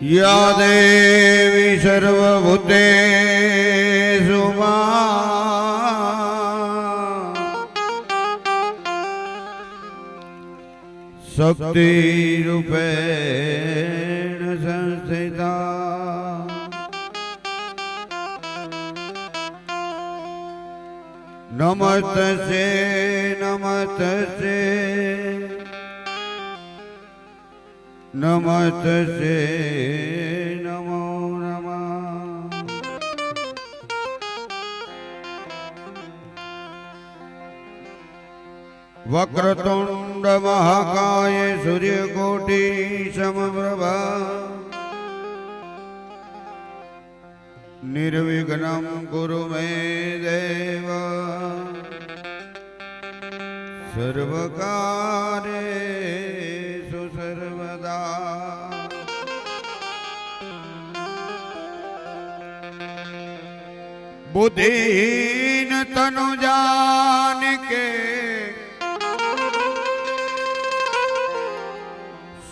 या देवी सर्वभूतेषु शक्तिरूपेण संस्थिता नमस्ते नमस्ते नमस्ते नमो नमः। वक्रतुंड महाकाय सूर्यकोटि समप्रभा निर्विघ्नं कुरु मे देव सर्वकार्येषु सर्वदा। बुद्धिहीन तनु जान के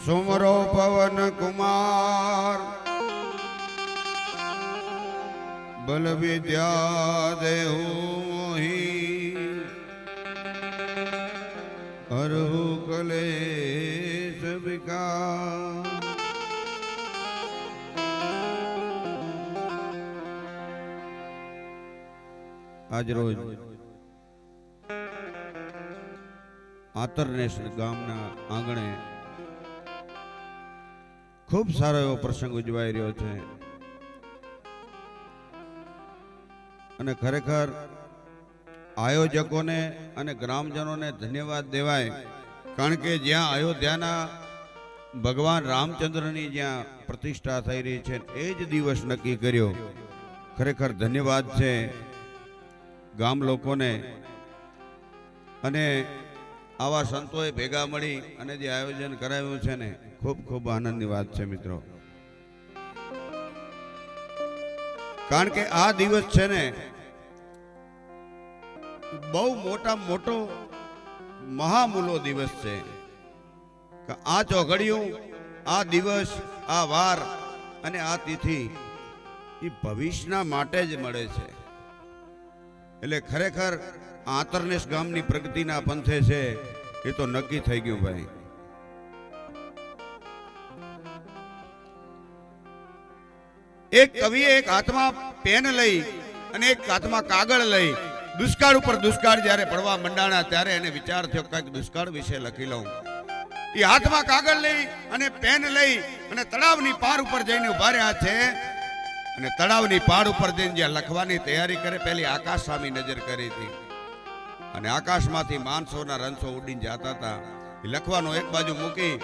सुमरो पवन कुमार बल विद्या देहु मोहि हरहु कलेश विकार। आज रोज आतरनेश गामना आंगणे खूब सारो एवो प्रसंग उजवाई रह्यो छे અને ખરેખર આયોજકોને અને ગ્રામજનોને ધન્યવાદ દેવાય કારણ કે જ્યાં અયોધ્યાના ભગવાન રામચંદ્રની જ્યાં પ્રતિષ્ઠા થઈ રહી છે એ જ દિવસ નક્કી કર્યો. ખરેખર ધન્યવાદ છે ગામ લોકોને અને આવા સંતોએ ભેગા મળી અને જે આયોજન કરાવ્યું છે ને ખૂબ ખૂબ આનંદની વાત છે મિત્રો. કારણ કે આ દિવસ છે ને બહુ મોટો મહામૂલો દિવસ છે કે આ ચોઘડિયું આ દિવસ આ વાર અને આ તિથિ એ ભવિષ્યના માટે જ મળે છે. એટલે ખરેખર આંતરનેશ ગામની પ્રગતિના પંથે છે એ તો નક્કી થઈ ગયું ભાઈ. એક કવિએ એક હાથમાં પેન લઈ અને એક હાથમાં કાગળ લઈ દુષ્કાળ ઉપર દુષ્કાળ જ્યારે પડવા મંડાણા ત્યારે એને વિચાર થયો કે દુષ્કાળ વિશે લખી લઉં. એ હાથમાં કાગળ લઈ અને પેન લઈ અને તળાવની પાર ઉપર જઈને ઉભા રહ્યા છે અને તળાવની પાર ઉપર જઈને જ્યાં લખવાની તૈયારી કરે પહેલી આકાશ સામે નજર કરી હતી અને આકાશમાંથી માણસોના રંસો ઉડીને જતા હતા. એ લખવાનો એક બાજુ મૂકી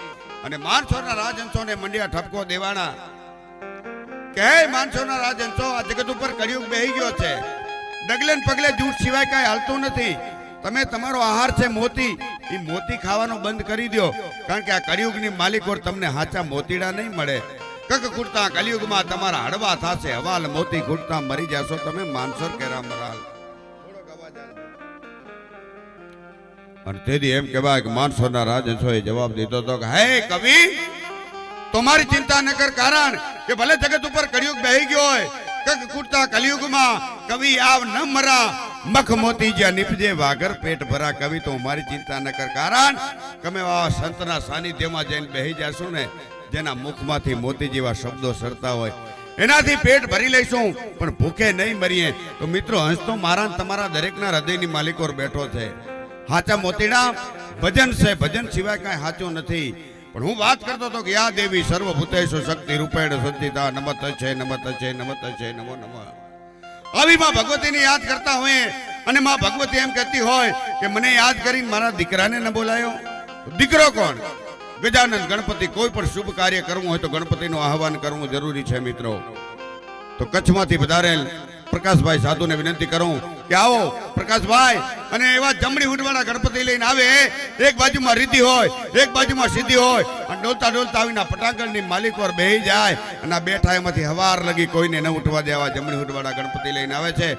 અને માણસોના રાજહંસોને મંડ્યા ઠપકો દેવાના કે માણસોના રાજહંસો આ જગત ઉપર કળિયુગ બેહી ગયો છે. ડગલે ને પગલે જૂઠ સિવાય કઈ હાલતું નથી. તમે તમારો આહાર છે મોતી, એ મોતી ખાવાનો બંધ કરી દો કારણ કે આ કળિયુગની માલિકોર તમને હાચા મોતીડા નહીં મળે. કક કુડતા કળિયુગમાં તમારા હળવા થાશે હવાલ મોતી કુડતા મરી જશો તમે માનસર કેરા મરાલ. અને તેથી એમ કહેવાય કે માણસોના રાજહંસોએ જવાબ દીધો હતો કે હે કવિ તમારી ચિંતા ન કર કારણ કે ભલે જગત ઉપર કળિયુગ બેહી ગયો હોય કક કુડતા કળિયુગમાં કવિ આવ ન મરા મખ મોતી જ્યાં નિપજે વાગર પેટ ભરા. કવિ તો મારી ચિંતા ન કર કારણ તમે આ સંતના સાનિધ્યમાં જઈને બેહી જશો ને જેના મુખમાંથી મોતી જેવા શબ્દો સરતા હોય એનાથી પેટ ભરી લઈશું પણ ભૂખે નહીં મરીએ. તો મિત્રો હંસ તો મારા તમારા દરેકના હૃદયની માલિકોર બેઠો છે. હાચા મોતીડા ભજન છે, ભજન સિવાય કાંઈ સાચું નથી. પણ હું વાત કરતો હતો કે યા દેવી સર્વભૂતેષુ શક્તિ રૂપેણ સંસ્થિતા નમત છે નમત છે નમત છે નમો નમઃ. આવી માં ભગવતીને યાદ કરતા હોય અને માં ભગવતી એમ કહેતી હોય કે મને યાદ કરીને મારા દીકરાને ન બોલાયો. દીકરો કોણ? ગજાનંદ ગણપતિ. કોઈ પણ શુભ કાર્ય કરવું હોય તો ગણપતિનું આહવાન કરવું જરૂરી છે મિત્રો. તો કચ્છમાંથી પધારેલ પ્રકાશભાઈ સાધુને વિનંતી કરું કે આવો પ્રકાશભાઈ. અને એવા જમણી હુડવાળા ગણપતિ લઈને આવે, એક બાજુમાં રીતિ હોય એક બાજુમાં સિદ્ધિ હોય અને ડોલતા ડોલતા આવીને પટાંગણની માલિક પર બેહી જાય અને આ બેઠા એમાંથી હવાર લગી કોઈને ન ઉઠવા દેવા જમણી હુડવાળા ગણપતિ લઈને આવે છે.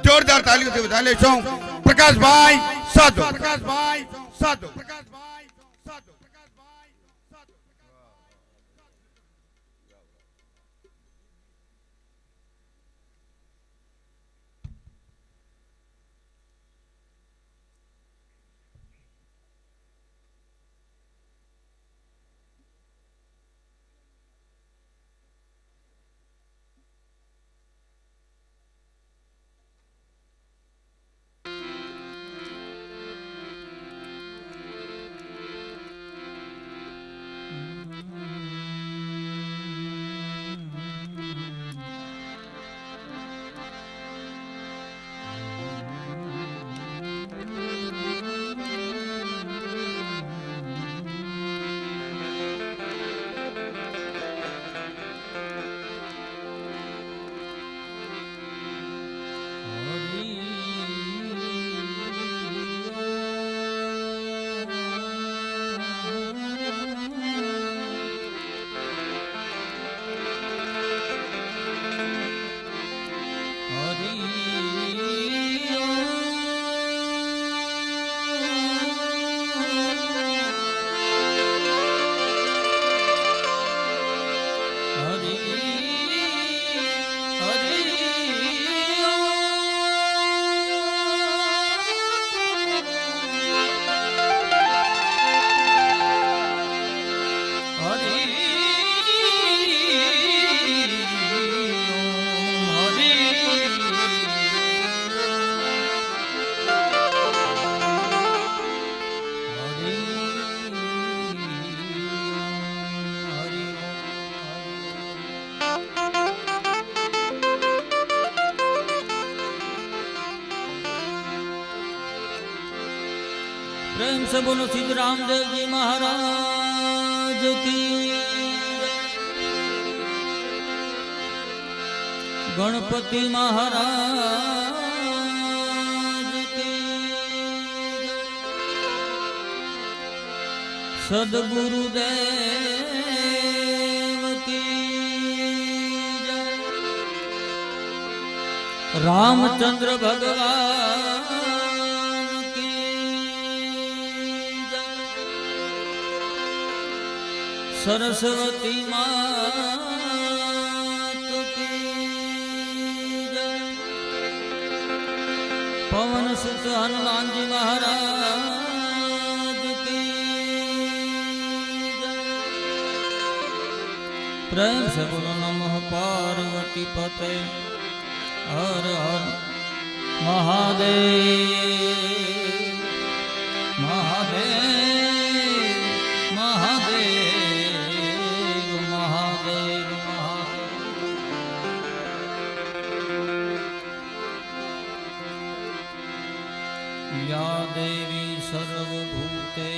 જોરદાર તાલીઓથી વધારે લેશું પ્રકાશભાઈ સાધુ. પ્રકાશભાઈ સાધુ. પ્રકાશભાઈ સાધુ. પ્રકાશભાઈ સાધુ. प्रेम से बोलो सिद्ध रामदेव जी महाराज की। गणपति महाराज की। सदगुरुदेव की। रामचंद्र भगवान की। सरस्वती मात की। पवन सुत हनुमान जी महाराज की। प्रेम से बोलो नमः पार्वती पते हर हर महादेव महादेव महादेव महादेव महादेव। या देवी सर्वभूतेषु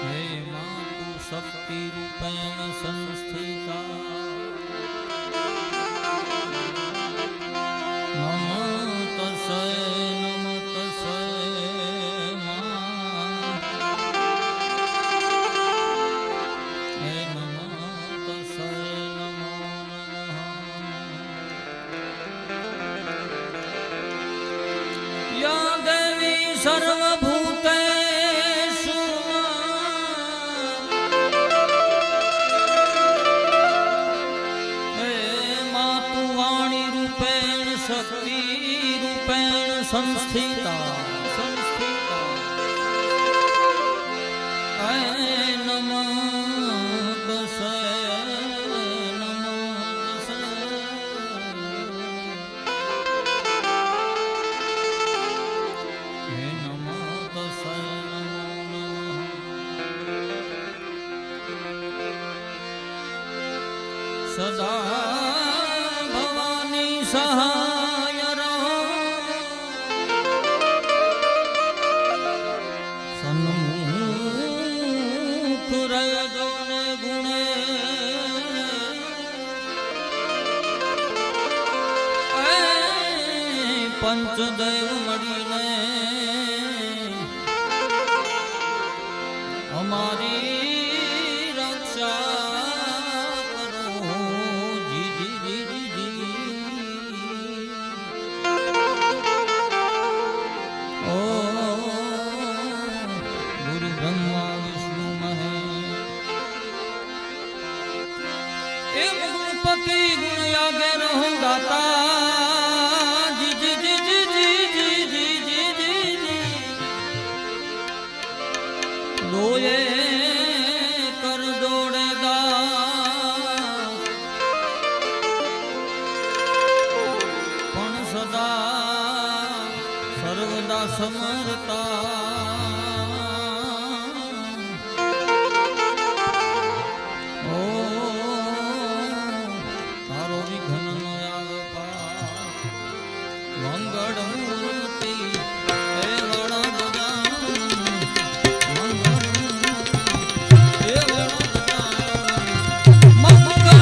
हे मातु शक्ति रूपेण संस्थिता। नमो तस्यै हे नमो तस्यै नमो नमः। या देवी सर्वभूतेषु हे मातु वाणी रूपेण शक्ति रूपेण संस्थिता संस्थिता। हे नमो तस्यै नमो तस्यै हे नमो तस्यै नमो नमः। सदा भवानी सहाय रहो। सन्मुख रहજો ને ગુણે। પંચદેવ મળીને અમારી રક્ષા કરો। જી જી જી જી જી। ઓ ગુરુ બ્રહ્મા વિષ્ણુ મહેશ। એમ ગુણપતિ ગુણ આગે રહો ગાતા। જી જી જી જી જી જી જી જી જી। લોએ કર દોડે દાસ પણ સદા સર્વદા સમરતા। ઓ તારો વિઘ્નનો આગપા મંગળ મૂર્તિ હે વણ મંગળ મૂર્તિ હે વણ મંગળ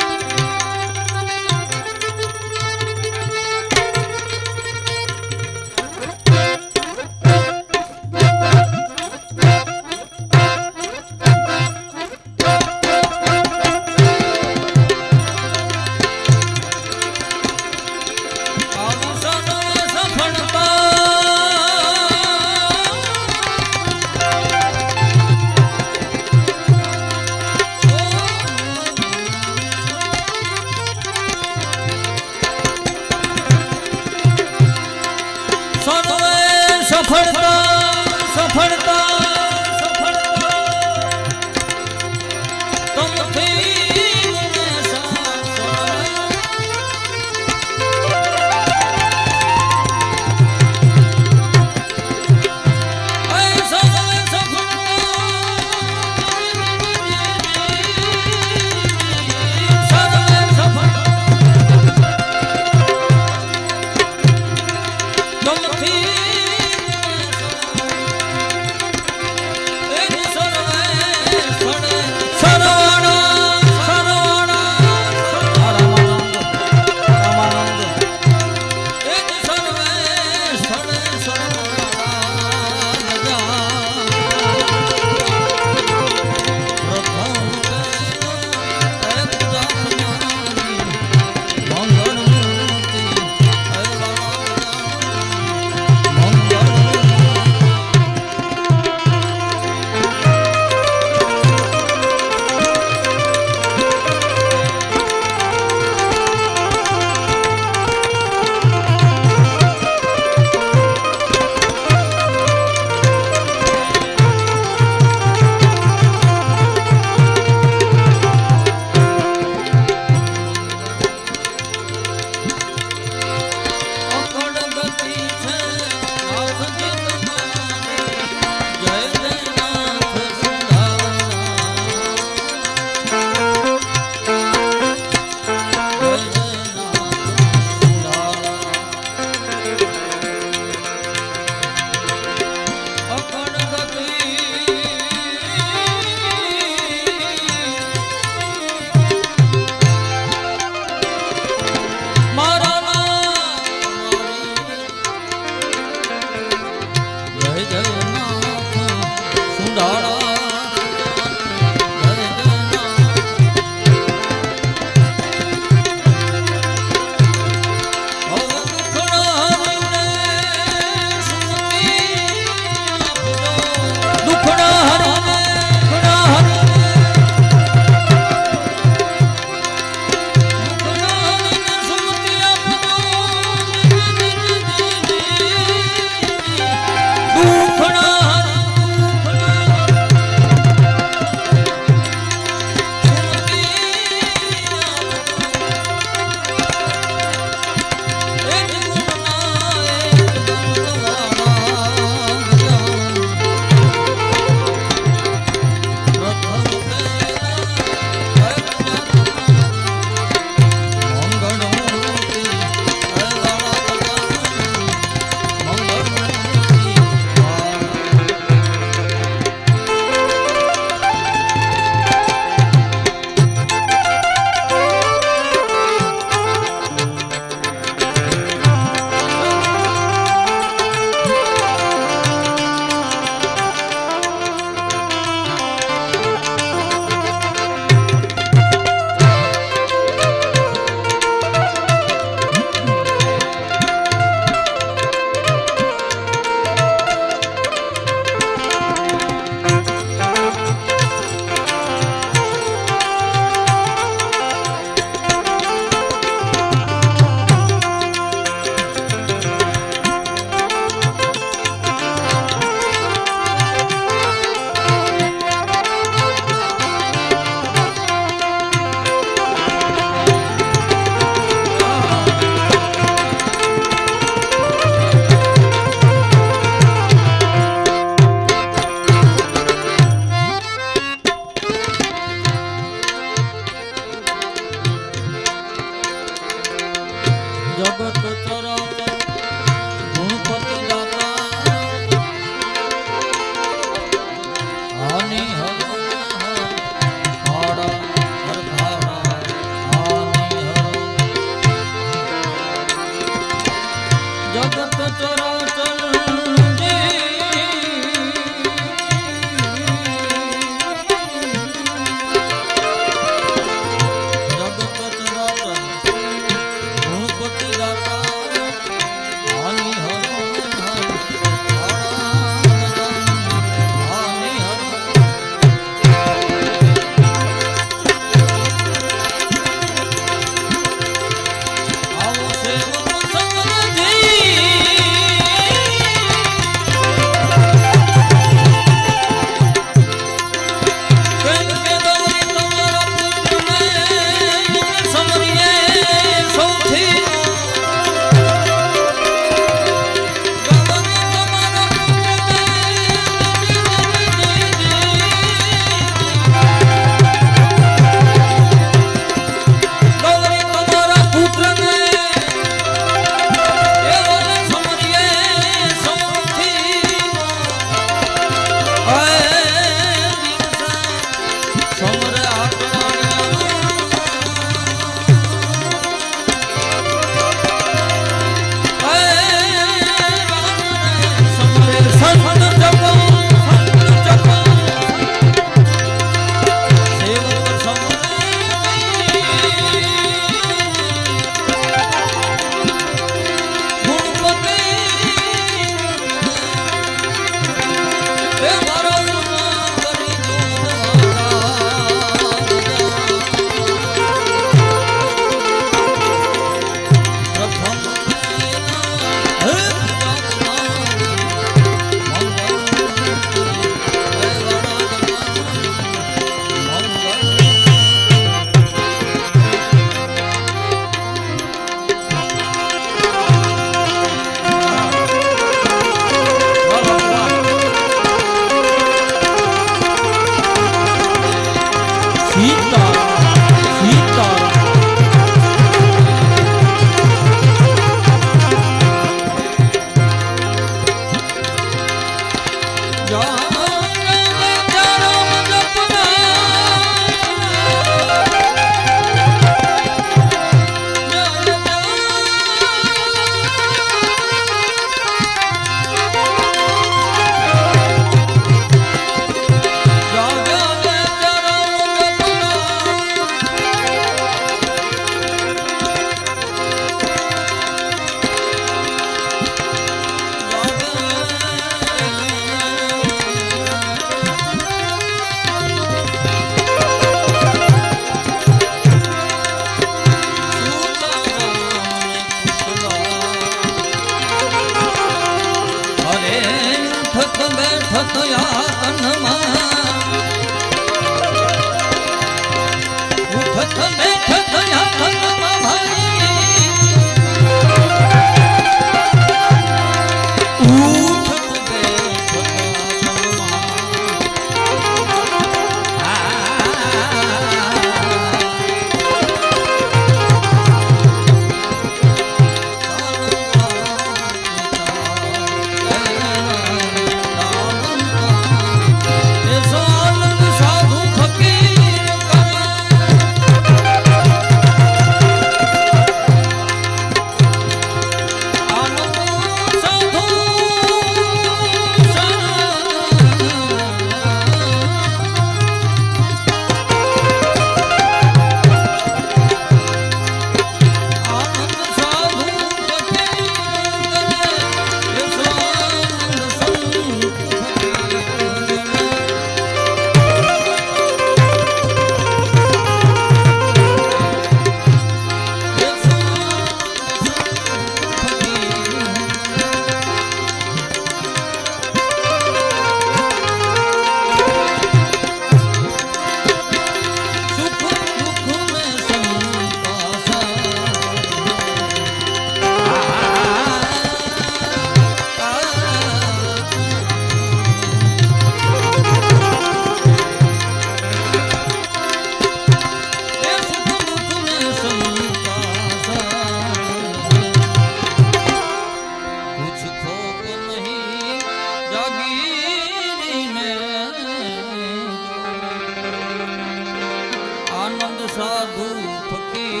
સાધુ ફકીર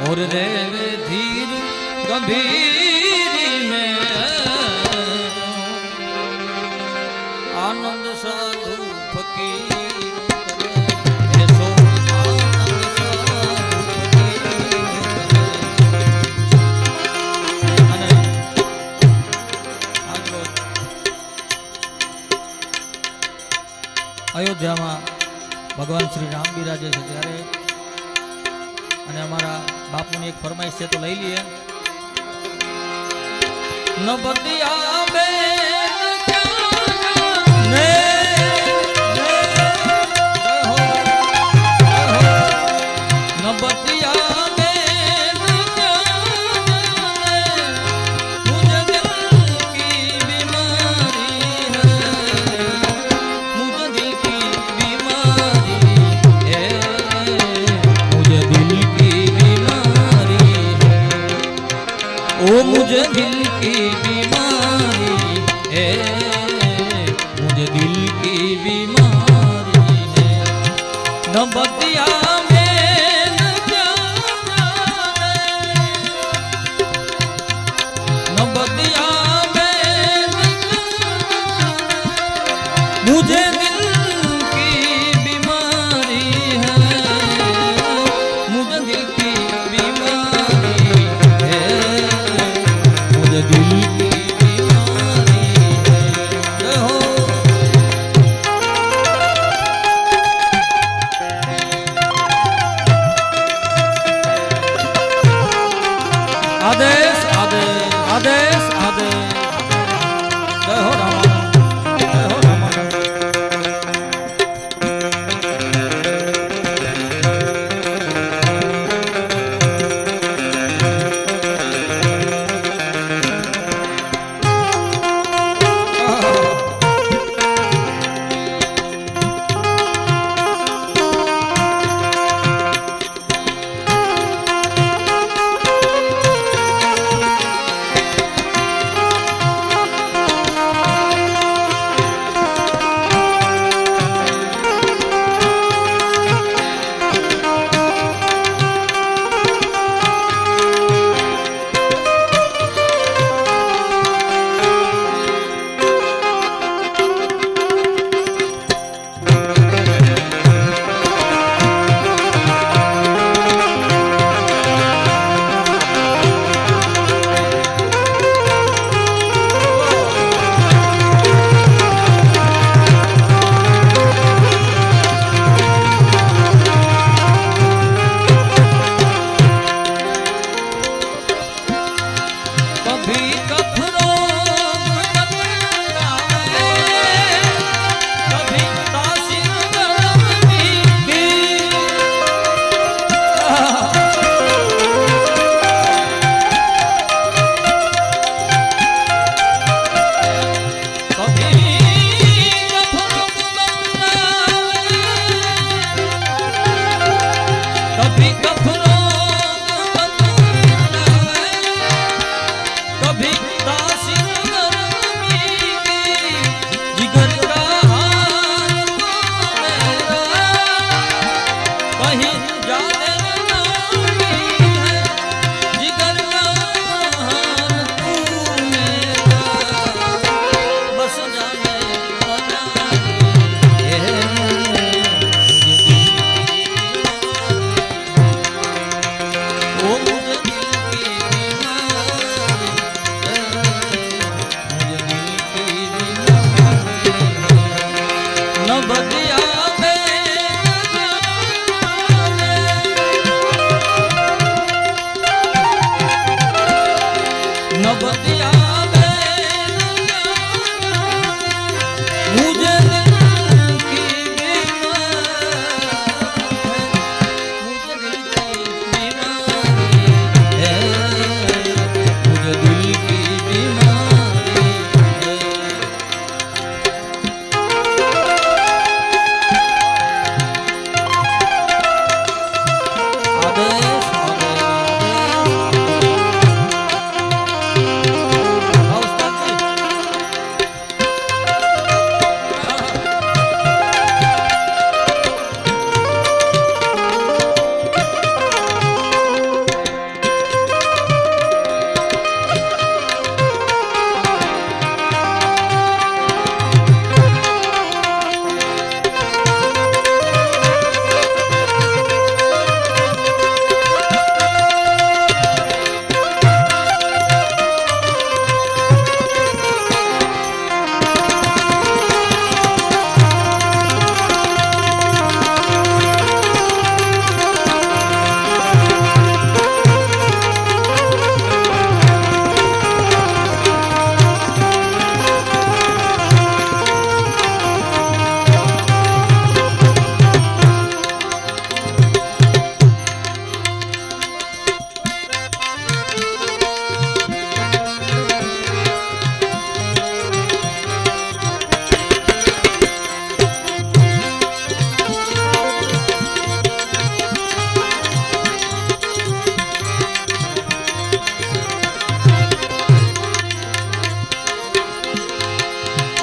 और रे धीर गंभीर में आनंद અયોધ્યામાં ભગવાન શ્રી રામ બિરાજે છે ત્યારે અને અમારા બાપુની એક ફરમાઈશ છે તો લઈ લઈએ. નબતિયા બેન ને નબતિયા બેન મુझे दिल की बीमारी है, मुझे दिल की बीमारी है, मुझे दिल की बीमारी है, ओ मुझे दिल की बीमारी है, मुझे दिल की बीमारी है. नबतिया में नबतिया में मुझे दिल की बीमारी है, मुझे दिल की बीमारी है, मुझे दिल की बीमारी है. हो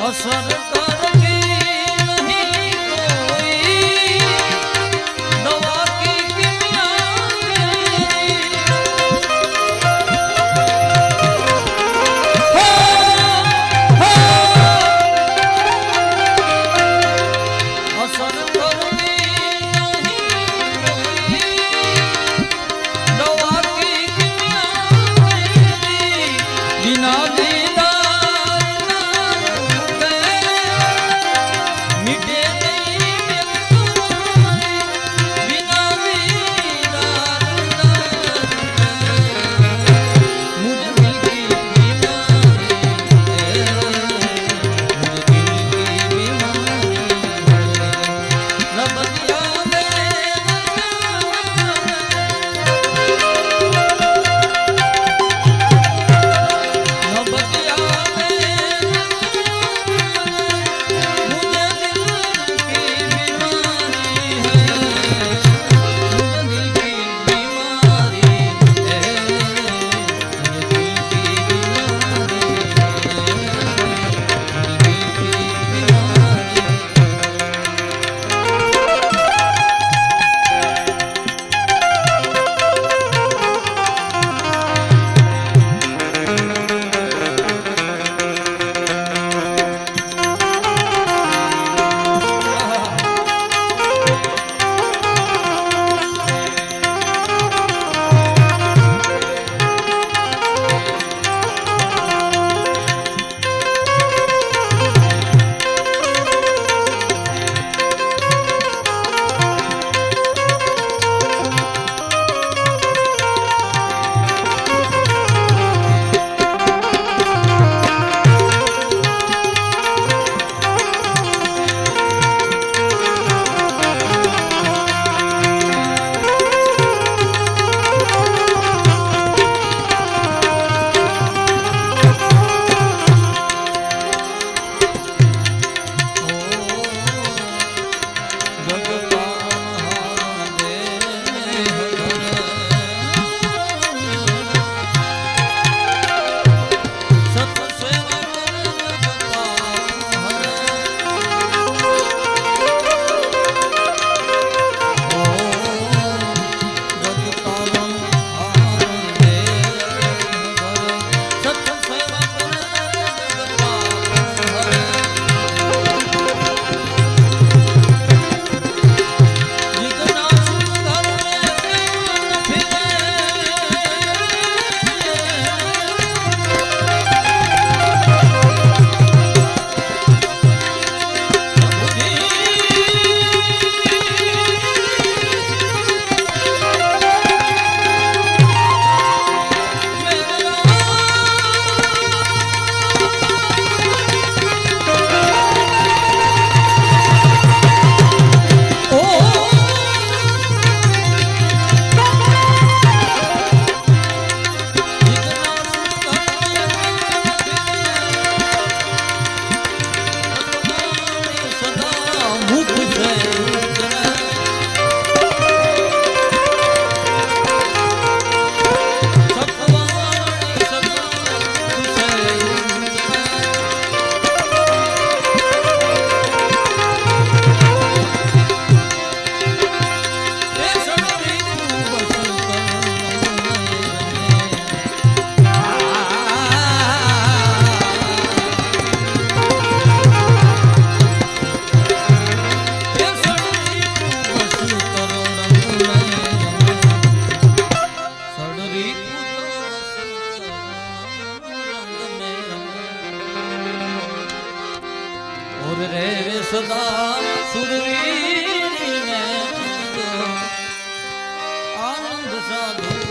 असर करती नहीं कोई दवा की किमिया असर करती नहीं कोई दवा की किमिया बिना सदा सुरवीर में आनंद साधु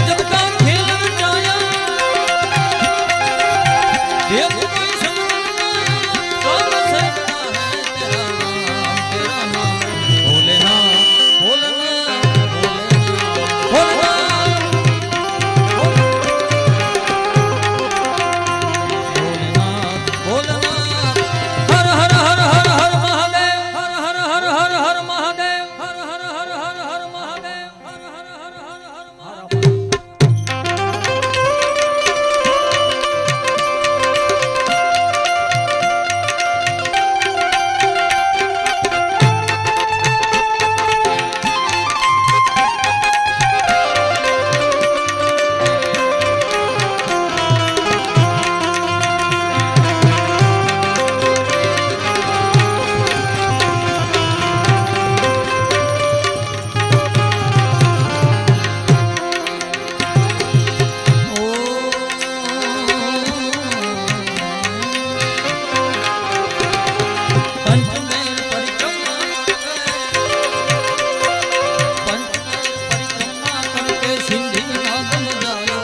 गजब का खेल रचाया देव कोई समझ सबसे बड़ा है तेरा नाम भोलेनाथ भोलेनाथ भोलेनाथ भोलेनाथ हर हर हर हर हर महादेव हर हर हर हर हर महादेव हर हर हर हर हर महादेव हर हर हर हर हर महादेव पंचमेल परिक्रमा करके सिंधी नागम जायो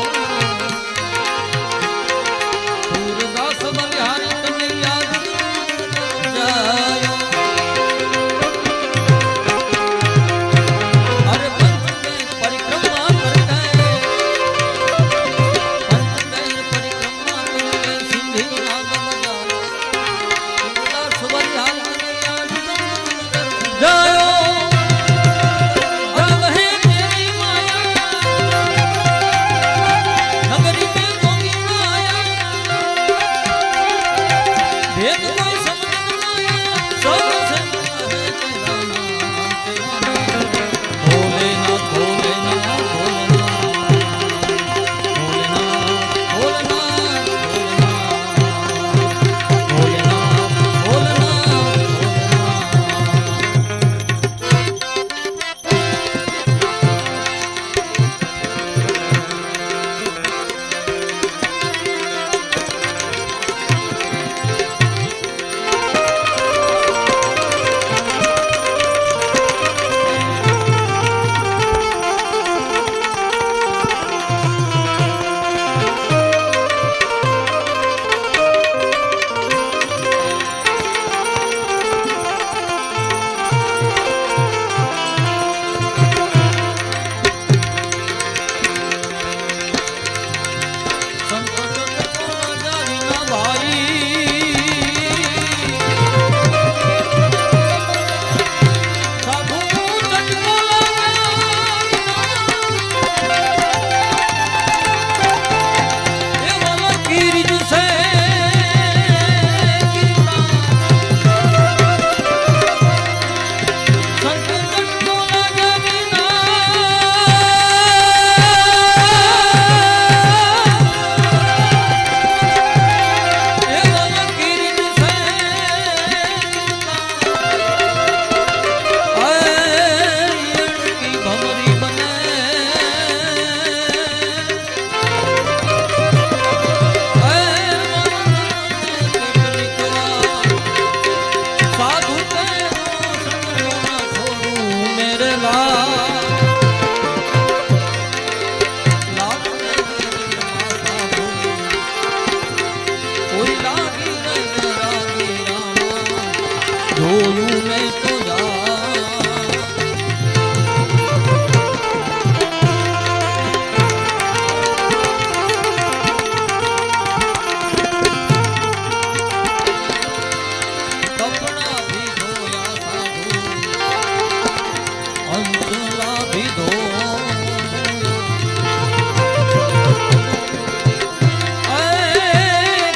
सूरदास बलिहारी तने याद जायो अरे पंचमेल परिक्रमा करके सिंधी नागम जायो सूरदास बलिहारी तने याद जायो अब है तेरी माया नगरी में गोगी माया भेद कोई समझ न आया सब समझ है तेरा नाम भोलेनाथ भोलेनाथ भोलेनाथ भोलेनाथ भोलेनाथ भोलेनाथ જોયું મેં તો કપડા ભી ધોયા સાધુ અંતલા ભી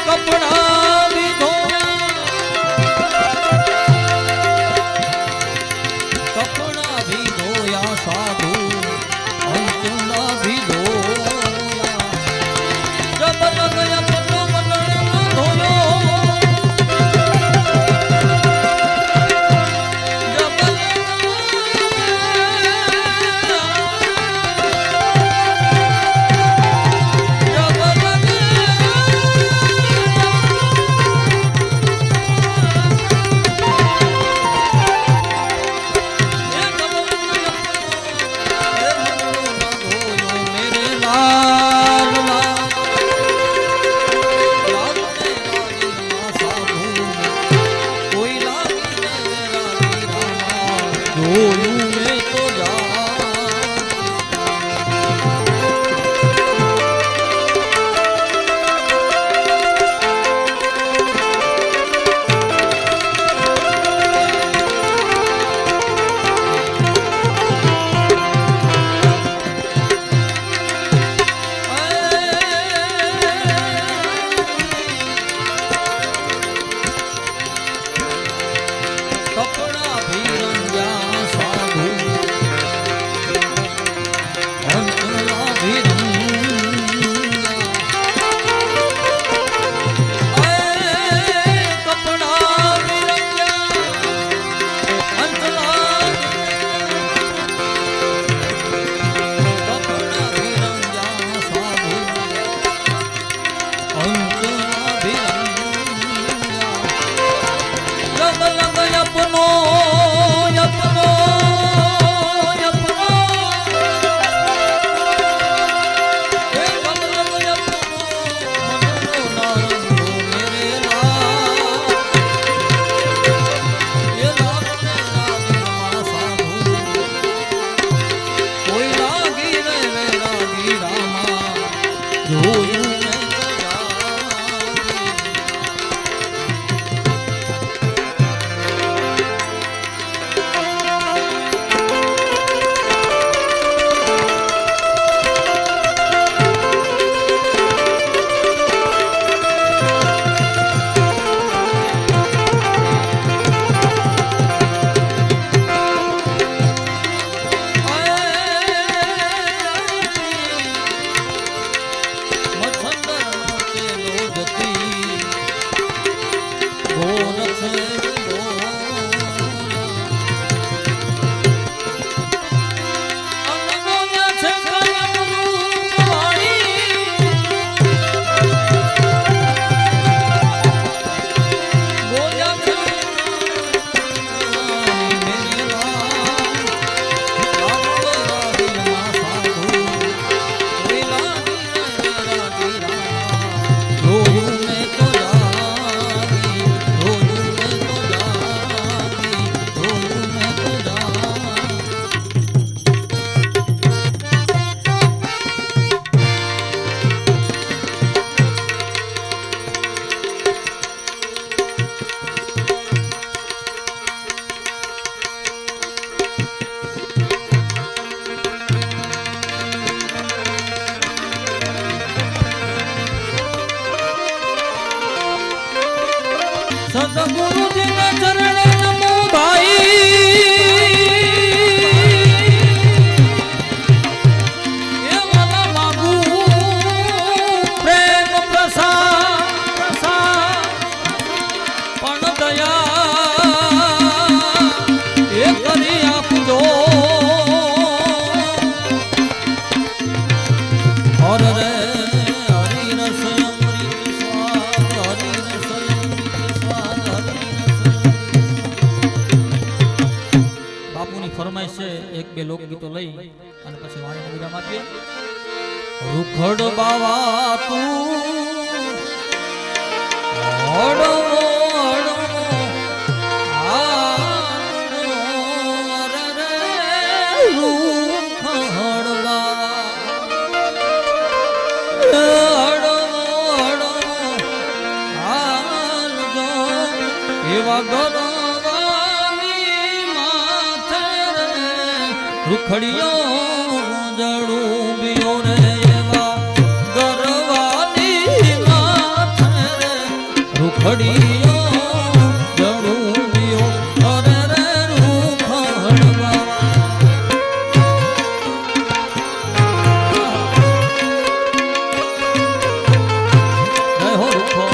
કપડા ભી કપડા ભી ધોયા સાધુ અંતલા ભી ધોયા જબ લગયા પતો બદલનો ધોયો मेरे રૂખડ બાવા તું હડવો હડવો આનો રે રૂખડ બાવા હડવો હડવો આલજો એવા ગરવાની માથે રે રૂખડીઓ જડું બીઓ રે એવા ગરવાની માથે રે રૂખડીઓ જડું બીઓ અરે રે રૂખડ બાવા જય હો રૂખો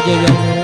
આજે જમો